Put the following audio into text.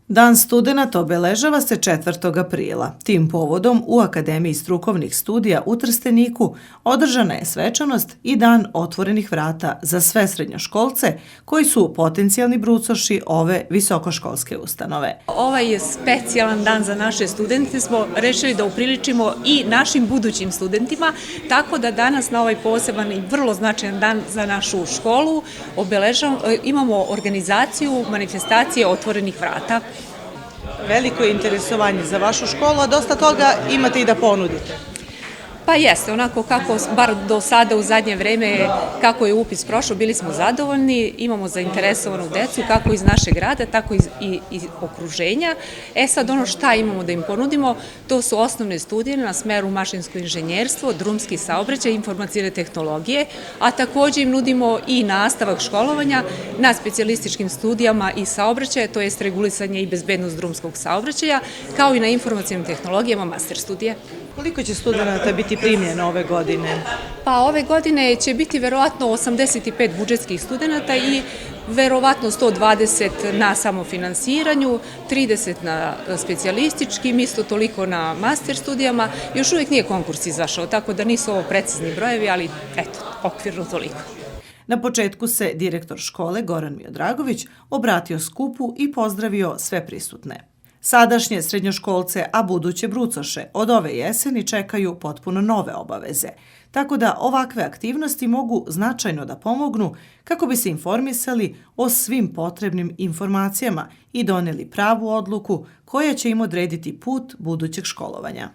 Dan studenata obeležava se 4. aprila. Tim povodom u Akademiji strukovnih studija u Trsteniku održana je svečanost i Dan otvorenih vrata za sve srednjoškolce koji su potencijalni brucoši ove visokoškolske ustanove. Ovaj specijalan dan za naše studente smo rešili da upriličimo i našim budućim studentima, tako da danas na ovaj poseban i vrlo značajan dan za našu školu imamo organizaciju manifestacije otvorenih vrata. Veliko je interesovanje za vašu školu, a dosta toga imate i da ponudite. Pa jeste, onako kako, bar do sada u zadnje vreme, kako je upis prošao, bili smo zadovoljni, imamo zainteresovanu decu, kako iz našeg grada, tako i iz okruženja. Sad ono šta imamo da im ponudimo, to su osnovne studije na smeru mašinsko inženjerstvo, drumski saobraćaj, informacijne tehnologije, a takođe im nudimo i nastavak školovanja na specijalističkim studijama i saobraćaja, to jest regulisanje i bezbednost drumskog saobraćaja, kao i na informacijnim tehnologijama master studije. Koliko će studenta biti primljeno ove godine? Pa ove godine će biti verovatno 85 budžetskih studenta i verovatno 120 na samofinansiranju, 30 na specijalističkim, isto toliko na master studijama. Još uvijek nije konkurs izašao, tako da nisu ovo precizni brojevi, ali eto, okvirno toliko. Na početku se direktor škole Goran Miodragović obratio skupu i pozdravio sve prisutne. Sadašnje srednjoškolce, a buduće brucoše od ove jeseni čekaju potpuno nove obaveze, tako da ovakve aktivnosti mogu značajno da pomognu kako bi se informisali o svim potrebnim informacijama i doneli pravu odluku koja će im odrediti put budućeg školovanja.